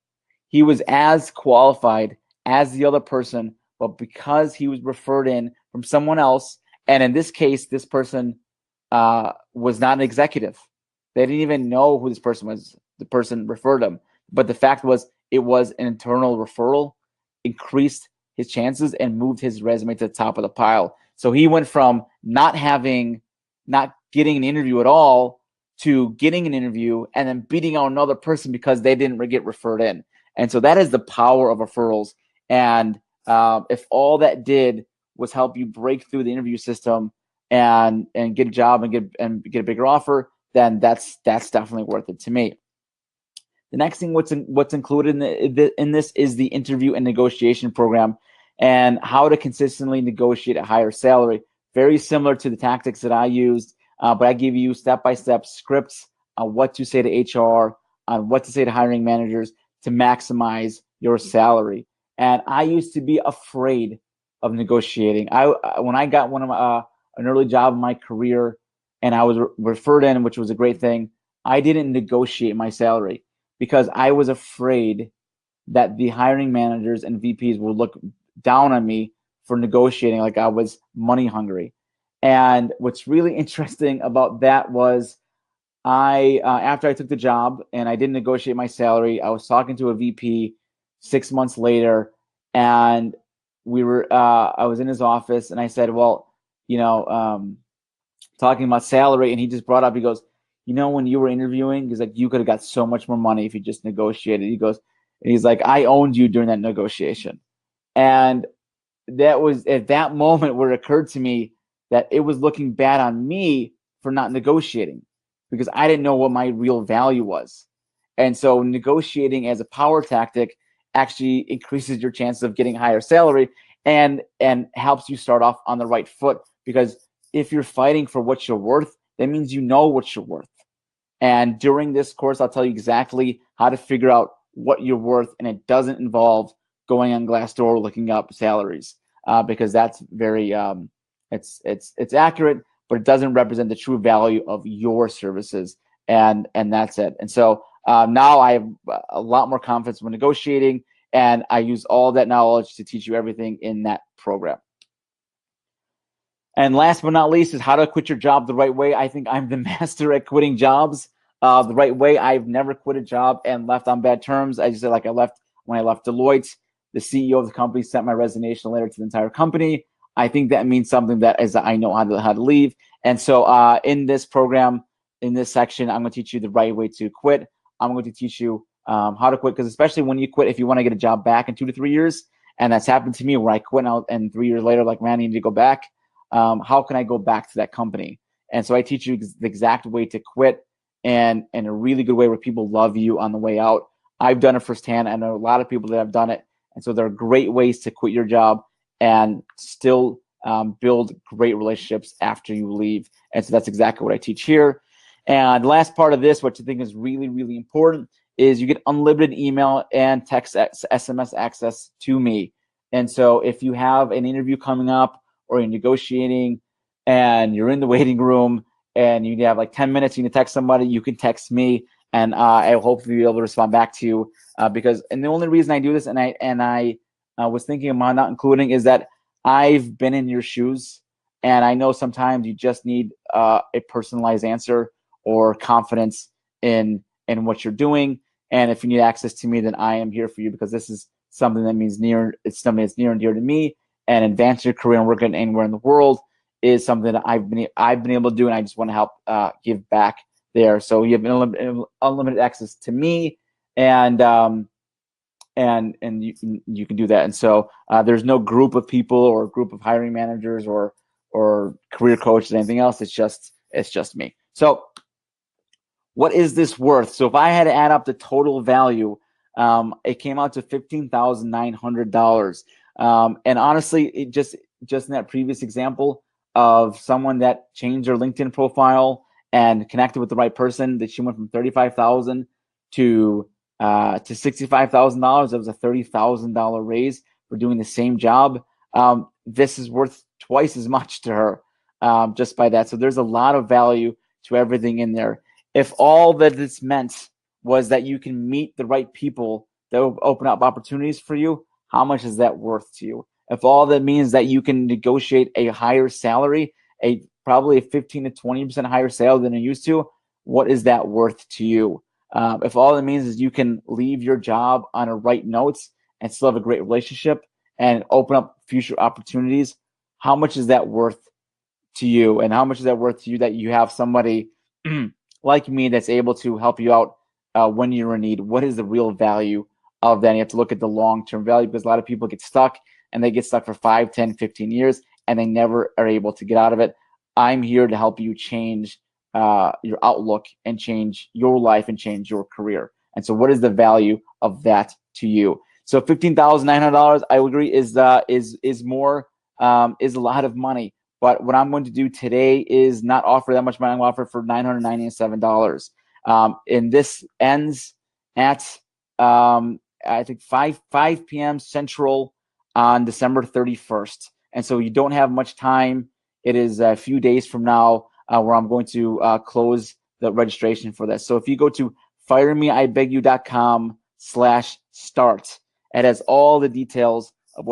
He was as qualified as the other person, but because he was referred in from someone else, and in this case, this person was not an executive. They didn't even know who this person was. The person referred him. But the fact was, it was an internal referral, increased his chances and moved his resume to the top of the pile. So he went from not getting an interview at all to getting an interview and then beating out another person because they didn't get referred in. And so that is the power of referrals. And if all that did was help you break through the interview system and get a job and get a bigger offer, then that's definitely worth it to me. The next thing what's included in this is the interview and negotiation program and how to consistently negotiate a higher salary. Very similar to the tactics that I used, but I give you step-by-step scripts on what to say to HR, on what to say to hiring managers to maximize your salary. And I used to be afraid of negotiating. When I got an early job in my career and I was referred in, which was a great thing, I didn't negotiate my salary because I was afraid that the hiring managers and VPs would look down on me for negotiating like I was money hungry. And what's really interesting about that was after I took the job and I didn't negotiate my salary, I was talking to a VP 6 months later, and I was in his office and I said, well, talking about salary, and he just brought up, he goes, when you were interviewing, he's like, you could have got so much more money if you just negotiated. He's like, I owned you during that negotiation. And that was at that moment where it occurred to me that it was looking bad on me for not negotiating because I didn't know what my real value was. And so negotiating as a power tactic actually increases your chances of getting higher salary and helps you start off on the right foot, because if you're fighting for what you're worth, that means you know what you're worth. And during this course, I'll tell you exactly how to figure out what you're worth, and it doesn't involve going on Glassdoor looking up salaries, because that's very it's accurate, but it doesn't represent the true value of your services, and that's it. And so now I have a lot more confidence when negotiating, and I use all that knowledge to teach you everything in that program. And last but not least is how to quit your job the right way. I think I'm the master at quitting jobs the right way. I've never quit a job and left on bad terms. I just said, like, when I left Deloitte, the CEO of the company sent my resignation letter to the entire company. I think that means something, that is, I know how to leave. And so in this program, in this section, I'm going to teach you the right way to quit. I'm going to teach you how to quit, because especially when you quit, if you want to get a job back in 2 to 3 years, and that's happened to me where I quit and 3 years later, like, man, I need to go back. How can I go back to that company? And so I teach you the exact way to quit, and a really good way where people love you on the way out. I've done it firsthand. I know a lot of people that have done it. And so there are great ways to quit your job and still build great relationships after you leave. And so that's exactly what I teach here. And the last part of this, which I think is really, really important, is you get unlimited email and text SMS access to me. And so if you have an interview coming up, or you're negotiating and you're in the waiting room and you have like 10 minutes, you can text somebody, you can text me, and I will hopefully be able to respond back to you, and the only reason I do this, and I was thinking about not including, is that I've been in your shoes, and I know sometimes you just need a personalized answer or confidence in what you're doing. And if you need access to me, then I am here for you, because this is something that means it's something that's near and dear to me. And advance your career and work anywhere in the world is something that I've been able to do, and I just want to help give back there. So you have unlimited access to me, and you can do that. And so there's no group of people or group of hiring managers or career coaches, anything else. It's just me. So what is this worth? So if I had to add up the total value, it came out to $15,900. And honestly, it just in that previous example of someone that changed their LinkedIn profile and connected with the right person, that she went from $35,000 to $65,000. That was a $30,000 raise for doing the same job. This is worth twice as much to her just by that. So there's a lot of value to everything in there. If all that this meant was that you can meet the right people that will open up opportunities for you, how much is that worth to you? If all that means that you can negotiate a higher salary, probably a 15 to 20% higher salary than you used to, what is that worth to you? If all that means is you can leave your job on a right notes and still have a great relationship and open up future opportunities, how much is that worth to you? And how much is that worth to you that you have somebody like me that's able to help you out when you're in need? What is the real value of that? And you have to look at the long-term value, because a lot of people get stuck, and they get stuck for 5, 10, 15 years, and they never are able to get out of it. I'm here to help you change your outlook and change your life and change your career. And so what is the value of that to you? So $15,900, I would agree, is more, is a lot of money. But what I'm going to do today is not offer that much money. I'm going to offer it for $997. And this ends at I think 5 p.m. Central on December 31st. And so you don't have much time. It is a few days from now where I'm going to close the registration for this. So if you go to firemeibegyu.com/start, it has all the details of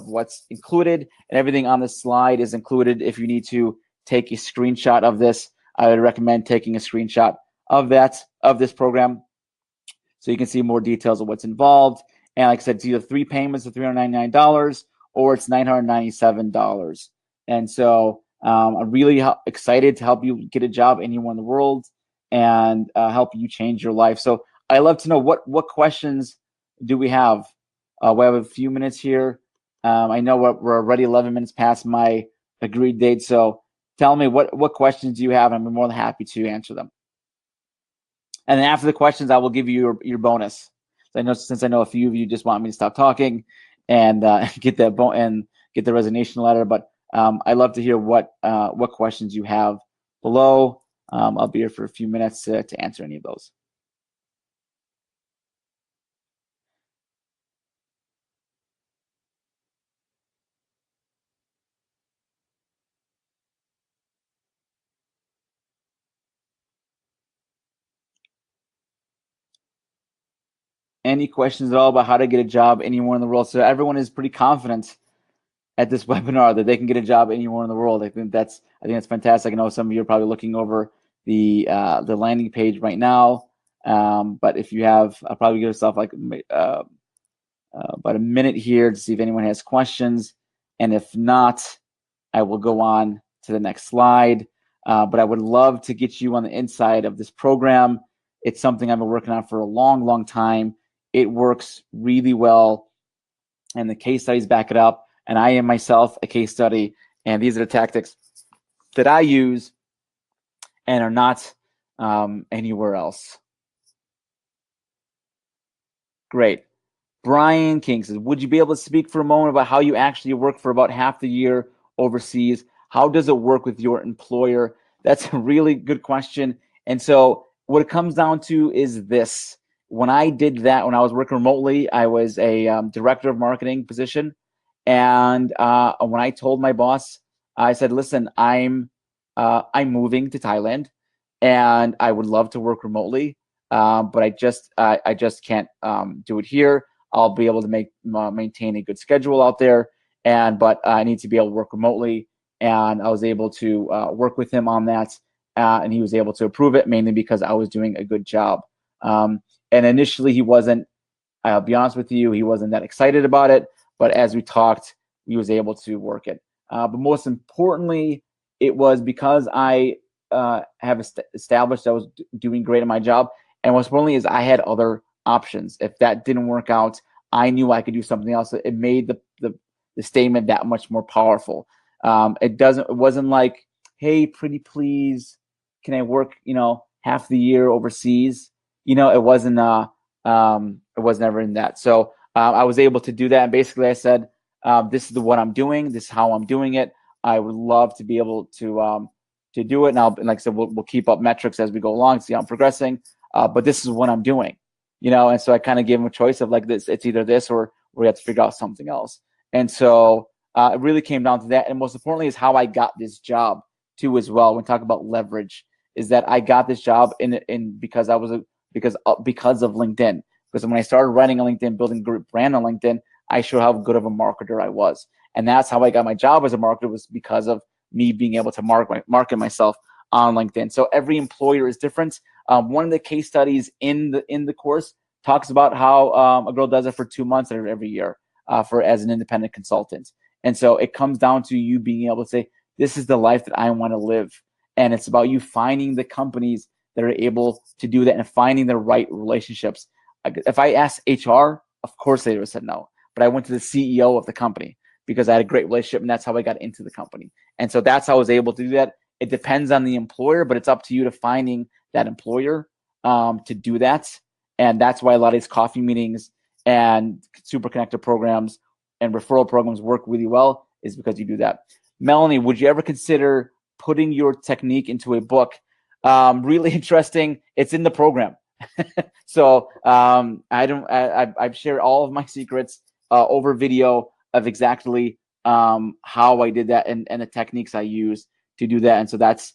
what's included, and everything on the slide is included. If you need to take a screenshot of this, I would recommend taking a screenshot of this program, so you can see more details of what's involved. And like I said, it's either 3 payments of $399 or it's $997. And so I'm really excited to help you get a job anywhere in the world and help you change your life. So I'd love to know what questions do we have? We have a few minutes here. I know we're already 11 minutes past my agreed date. So tell me what questions do you have, and I'm more than happy to answer them. And then after the questions, I will give you your bonus. So since I know a few of you just want me to stop talking and get that and get the resignation letter, but I'd love to hear what questions you have below. I'll be here for a few minutes to answer any of those. any questions at all about how to get a job anywhere in the world? So everyone is pretty confident at this webinar that they can get a job anywhere in the world. I think that's fantastic. I know some of you are probably looking over the landing page right now, but if you have, I'll probably give yourself like about a minute here to see if anyone has questions, and if not, I will go on to the next slide. But I would love to get you on the inside of this program. It's something I've been working on for a long, long time. It works really well, and the case studies back it up. And I am myself a case study, and these are the tactics that I use and are not anywhere else. Great. Brian King says, would you be able to speak for a moment about how you actually work for about half the year overseas? How does it work with your employer? That's a really good question. And so what it comes down to is this. When I did that, when I was working remotely, I was a director of marketing position. And when I told my boss, I said, listen, I'm moving to Thailand and I would love to work remotely, but I just can't do it here. I'll be able to maintain a good schedule out there, but I need to be able to work remotely. And I was able to work with him on that, and he was able to approve it, mainly because I was doing a good job. And initially, he wasn't. I'll be honest with you, he wasn't that excited about it. But as we talked, he was able to work it. But most importantly, it was because I have established I was doing great at my job. And most importantly is I had other options. If that didn't work out, I knew I could do something else. It made the statement that much more powerful. It wasn't like, hey, pretty please, can I work, half the year overseas? It wasn't it was never in that. So I was able to do that. And basically I said, this is what I'm doing. This is how I'm doing it. I would love to be able to do it. And like I said, we'll keep up metrics as we go along, see how I'm progressing. But this is what I'm doing, and so I kind of gave him a choice of like this, it's either this or we have to figure out something else. And so it really came down to that. And most importantly is how I got this job too, as well. When we talk about leverage, is that I got this job because of LinkedIn. Because when I started writing on LinkedIn, building a group brand on LinkedIn, I showed how good of a marketer I was. And that's how I got my job as a marketer, was because of me being able to market myself on LinkedIn. So every employer is different. One of the case studies in the course talks about how a girl does it for 2 months every year as an independent consultant. And so it comes down to you being able to say, this is the life that I want to live. And it's about you finding the companies that are able to do that and finding the right relationships. If I asked HR, of course they would have said no. But I went to the CEO of the company because I had a great relationship, and that's how I got into the company. And so that's how I was able to do that. It depends on the employer, but it's up to you to finding that employer to do that. And that's why a lot of these coffee meetings and super connector programs and referral programs work really well, is because you do that. Melanie, would you ever consider putting your technique into a book? Really interesting. It's in the program. So I've shared all of my secrets over video of exactly how I did that and the techniques I use to do that. And so that's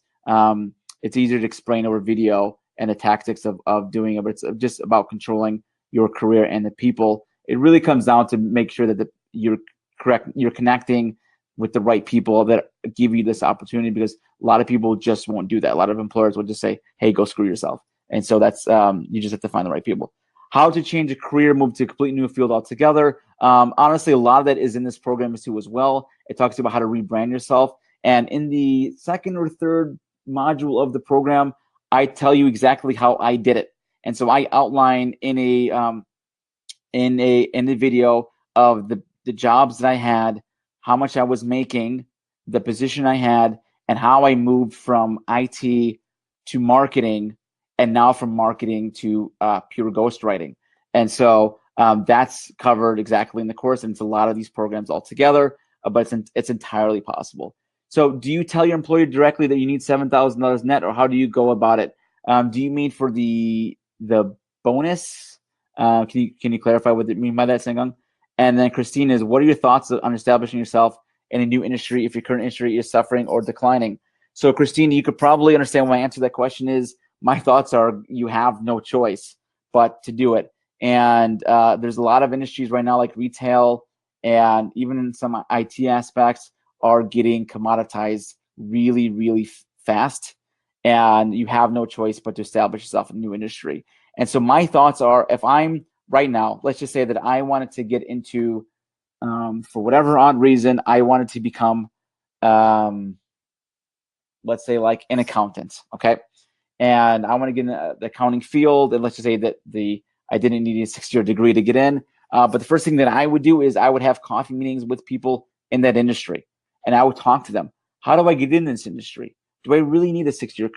it's easier to explain over video and the tactics of doing it, but it's just about controlling your career and the people. It really comes down to make sure that you're connecting with the right people that give you this opportunity, because a lot of people just won't do that. A lot of employers will just say, hey, go screw yourself. And so that's you just have to find the right people. How to change a career, move to a complete new field altogether. Honestly, a lot of that is in this program too as well. It talks about how to rebrand yourself. And in the second or third module of the program, I tell you exactly how I did it. And so I outline in a video of the jobs that I had, how much I was making, the position I had, and how I moved from IT to marketing, and now from marketing to pure ghostwriting. And so that's covered exactly in the course, and it's a lot of these programs all together, but it's entirely possible. So do you tell your employer directly that you need $7,000 net, or how do you go about it? Do you mean for the bonus? Can you clarify what you mean by that, Sangong? And then Christine is, what are your thoughts on establishing yourself in a new industry if your current industry is suffering or declining? So Christine, you could probably understand why my answer to that question is, my thoughts are you have no choice but to do it. And there's a lot of industries right now, like retail and even some IT aspects, are getting commoditized really, really fast. And you have no choice but to establish yourself in a new industry. And so my thoughts are, if I'm right now, let's just say that I wanted to get into, for whatever odd reason, I wanted to become, let's say, like an accountant, okay? And I want to get in the accounting field, and let's just say that I didn't need a 6-year degree to get in. But the first thing that I would do is I would have coffee meetings with people in that industry, and I would talk to them. How do I get in this industry? Do I really need a 6-year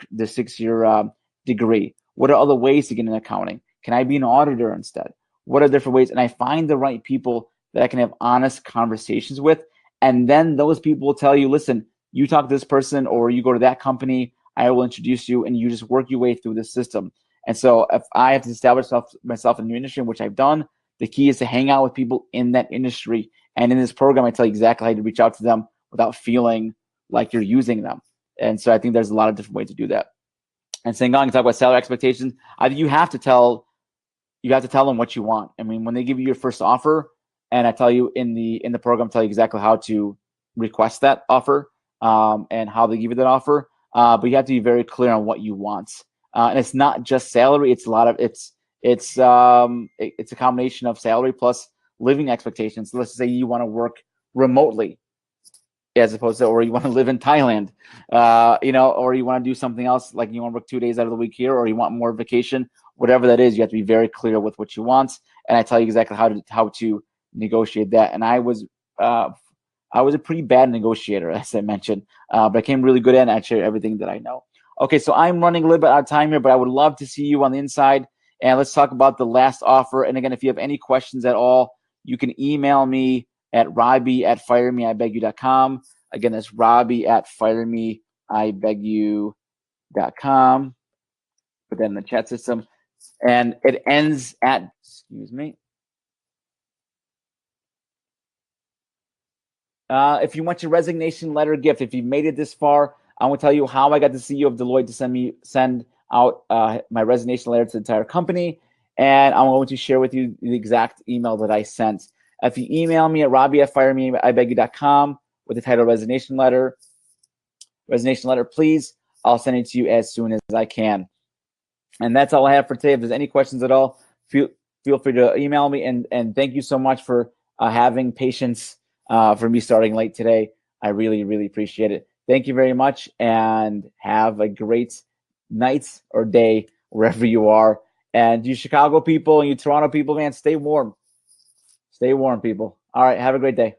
degree? What are other ways to get in accounting? Can I be an auditor instead? What are different ways? And I find the right people that I can have honest conversations with, and then those people will tell you, listen, you talk to this person or you go to that company, I will introduce you, and you just work your way through the system. And so if I have to establish myself in a new industry, which I've done, the key is to hang out with people in that industry. And in this program, I tell you exactly how to reach out to them without feeling like you're using them. And so I think there's a lot of different ways to do that. And saying, talk about salary expectations, you have to tell them what you want. I mean, when they give you your first offer, and I tell you in the program, tell you exactly how to request that offer, and how they give you that offer. But you have to be very clear on what you want. And it's not just salary. It's it's a combination of salary plus living expectations. So let's say you want to work remotely, as opposed to, or you want to live in Thailand, or you want to do something else, like you want to work 2 days out of the week here, or you want more vacation, whatever that is, you have to be very clear with what you want. And I tell you exactly how to negotiate that. And I was a pretty bad negotiator, as I mentioned, but I came really good at it, and I share everything that I know. Okay, so I'm running a little bit out of time here, but I would love to see you on the inside. And let's talk about the last offer. And again, if you have any questions at all, you can email me at robbie@firemeibegyou.com. Again, that's robbie@firemeibegyou.com. Put that in the chat system. And it ends at, excuse me. If you want your resignation letter gift, if you made it this far, I want to tell you how I got the CEO of Deloitte to send out my resignation letter to the entire company. And I'm going to share with you the exact email that I sent. If you email me at robbie@firemeibegyou.com with the title resignation letter, please, I'll send it to you as soon as I can. And that's all I have for today. If there's any questions at all, feel free to email me. And thank you so much for having patience for me starting late today. I really, really appreciate it. Thank you very much, and have a great night or day wherever you are. And you Chicago people and you Toronto people, man, stay warm. Stay warm, people. All right, have a great day.